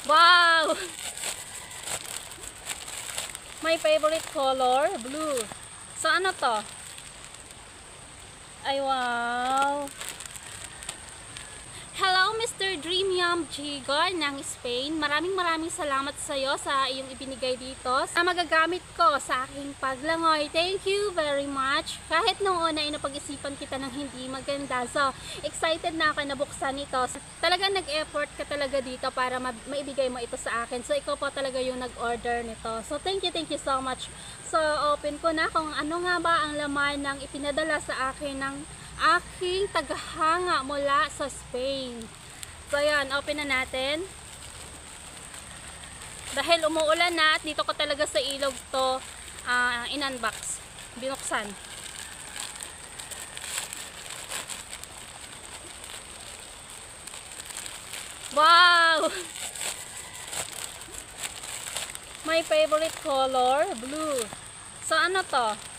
Wow! My favorite color, blue. So, ano to? Ay, wow! Hello, Mr. Dream Yum Jigor ng Spain. Maraming salamat sa iyo sa iyong ibinigay dito na magagamit ko sa aking paglangoy. Thank you very much. Kahit nung una ay napag-isipan kita ng hindi maganda. So, excited na ako na buksan ito. Talagang nag-effort ka talaga dito para maibigay mo ito sa akin. So, ikaw po talaga yung nag-order nito. So, thank you so much. So, open ko na kung ano nga ba ang laman ng ipinadala sa akin ng aking tagahanga mula sa Spain. So yan, open na natin. Dahil umuulan na at dito ko talaga sa ilog to in-unbox, binuksan. Wow! My favorite color, blue. So ano to?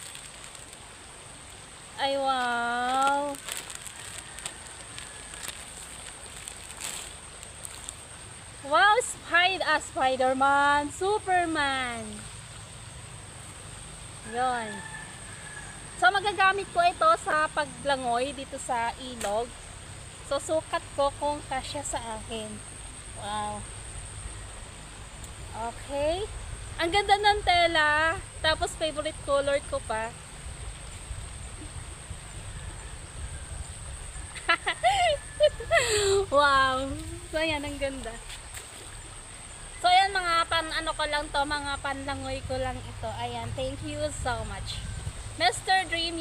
Ay, wow! Wow! Spider-Man! Superman! Yun. So, magagamit ko ito sa paglangoy dito sa ilog. So, sukat ko kung kasya sa akin. Wow! Okay. Ang ganda ng tela. Tapos, favorite color ko pa. Wow! So ayan, ang ganda. So ayan, mga ano ko lang to, mga panlangoy ko lang ito. Ayan, thank you so much. Mr. Dream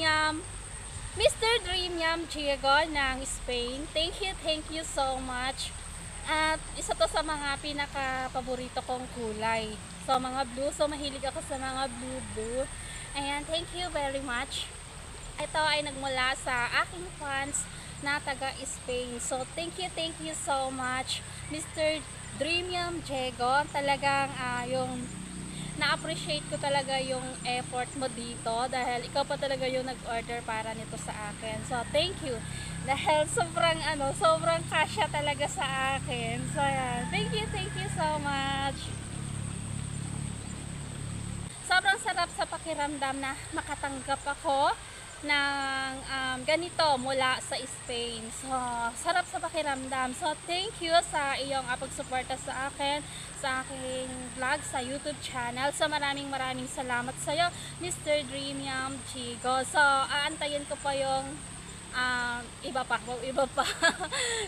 Yum Diego ng Spain. Thank you so much. At isa to sa mga pinaka-paborito kong kulay. So mga blue, so mahilig ako sa mga blue. Ayan, thank you very much. Ito ay nagmula sa aking fans na taga Spain. So thank you so much, Mr. Dream Yum Diego. Talagang yung na-appreciate ko talaga yung effort mo dito dahil ikaw pa talaga yung nag-order para nito sa akin. So thank you. Dahil sobrang kasya talaga sa akin. So yan. Thank you so much. Sobrang sarap sa pakiramdam na makatanggap ako ng ganito mula sa Spain. So, sarap sa pakiramdam. So, thank you sa iyong pagsuporta sa akin, sa aking vlog, sa YouTube channel. So, maraming salamat sa iyo, Mr. Dream Yum Diego. So, aantayin ko pa yung iba pa.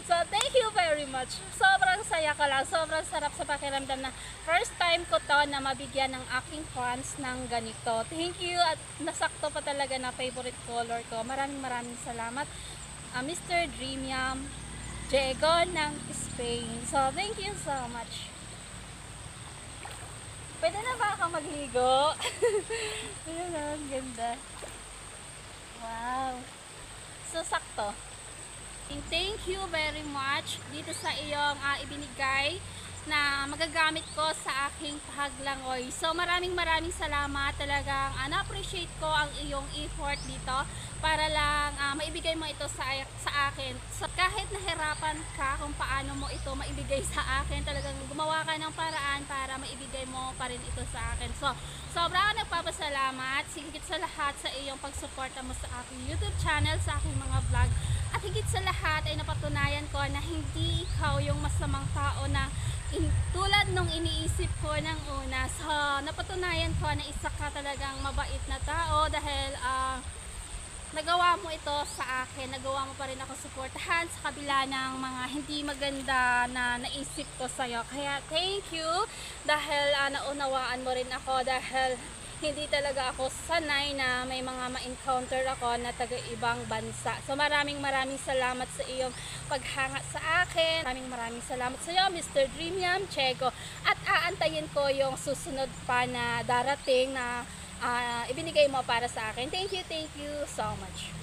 So, thank you very much. Sobrang saya ko lang. Sobrang sarap sa pakiramdam na first time ko to na mabigyan ng aking fans ng ganito. Thank you at nasakto pa talaga na favorite color ko. Maraming salamat, Mr. Dream Yum Diego ng Spain. So, thank you so much. Pwede na ba ako magligo? Ayun na, ganda. Wow. So, sakto. Thank you very much dito sa iyong ibinigay na magagamit ko sa aking paglangoy. So, maraming salamat. Talagang na-appreciate ko ang iyong effort dito para lang maibigay mo ito sa akin. So, kahit nahirapan ka kung paano mo ito maibigay sa akin, talagang gumawa ka ng paraan para maibigay mo pa rin ito sa akin. So, sobra ako nagpapasalamat. Higit sa lahat sa iyong pagsuporta mo sa aking YouTube channel, sa aking mga vlog. At higit sa lahat ay napatunayan ko na hindi ikaw yung masamang tao na tulad nung iniisip ko ng una. So, napatunayan ko na isa ka talagang mabait na tao dahil nagawa mo ito sa akin. Nagawa mo pa rin ako suportahan sa kabila ng mga hindi maganda na naisip ko sa'yo. Kaya thank you dahil naunawaan mo rin ako dahil hindi talaga ako sanay na may mga ma-encounter ako na taga-ibang bansa. So maraming salamat sa iyong paghanga sa akin. Maraming salamat sa iyo, Mr. Dream Yum Diego. At aantayin ko yung susunod pa na darating na ibinigay mo para sa akin. Thank you so much.